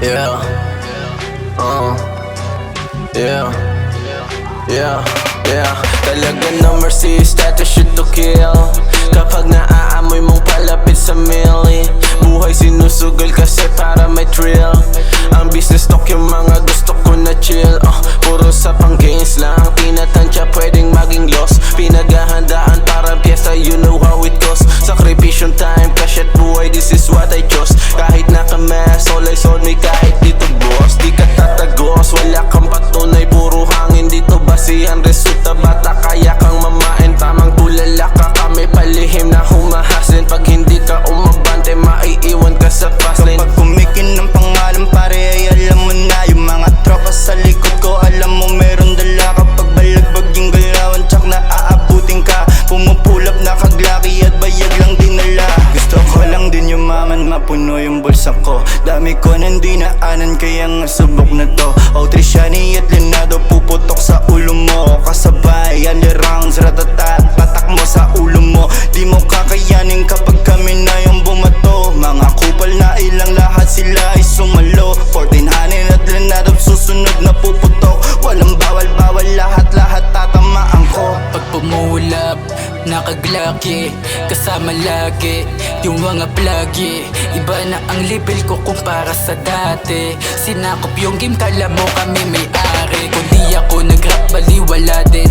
Yeah, yeah, yeah, yeah. Talaga na mercy, status shoot to kill. Kapag naaamoy mong palapit sa mili, buhay sinusugal kasi para may thrill. Ang business talk yung mga gusto ko na chill. Puro sa pang gains lang, tinatansya pwedeng maging loss. Pinaghahandaan para piyesta, you know how it goes. Sakripisyon time, cash at buhay, this is what I chose. Kahit nakamas, all eyes on me, kahit dito boss. Di ka tatagos, wala kang patunay, puro hangin dito. Basihan resulta, bata kaya kang mamain. Tamang tulala ka, kami palihim na humahasin. Pag hindi ka umabante, maiiwan ka sa fast lane. Kapag kumikin ng pangalan pare ay alam mo na. Yung mga tropa sa likod ko, alam mo meron dala. Kapag balagbag yung galawan, tsak na aabutin ka. Pumupulap na kaglaki at bayag lang dinala. Gusto ko lang din yung maman, mapuno yung bulsa ko. Dami ko nang dinaanan, kaya nga subok na to. Trisyani at Leonardo, puputok sa ulo mo. Kasabay, alirang, ratatat, patak mo sa ulo mo. Di mo kakayanin kapag kami na yung bumato. Mga kupal na ilang lahat sila ay sumalo. 1400 at Leonardo, susunod na puputok. Walang bawal-bawal, lahat-lahat tatamaan ko. Pag pumulap, nakaglaki, kasama lagi yung mga plagi. Iba na ang level ko kumpara sa dati. Sinakop yung game, kala mo kami may-ari. Kung di ako nag-rap, baliwala din.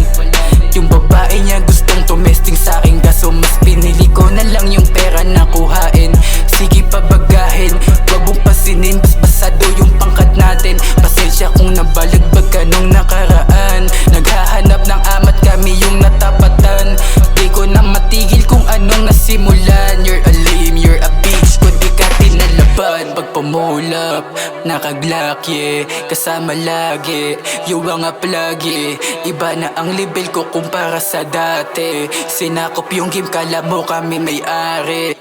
Yung babae niya gustong tumesting sa'kin, kaso mas pinili ko na lang yung pera na kuhain. Sige pabagahin, wag mong pasinin, basbasado yung pangkat natin. Pasensya kung nabalagbag ka nung nakaraan. Naghahanap ng amat, kami yung natapatan. Di ko na matigil kung anong nasimulan. You're a lame, you're a bitch, kung di ka tinalaban. Pag pumulap, nakaglaki, kasama lagi yung mga plagi. Iba na ang level ko kumpara sa dati. Sinakop yung game, kala mo kami may-ari.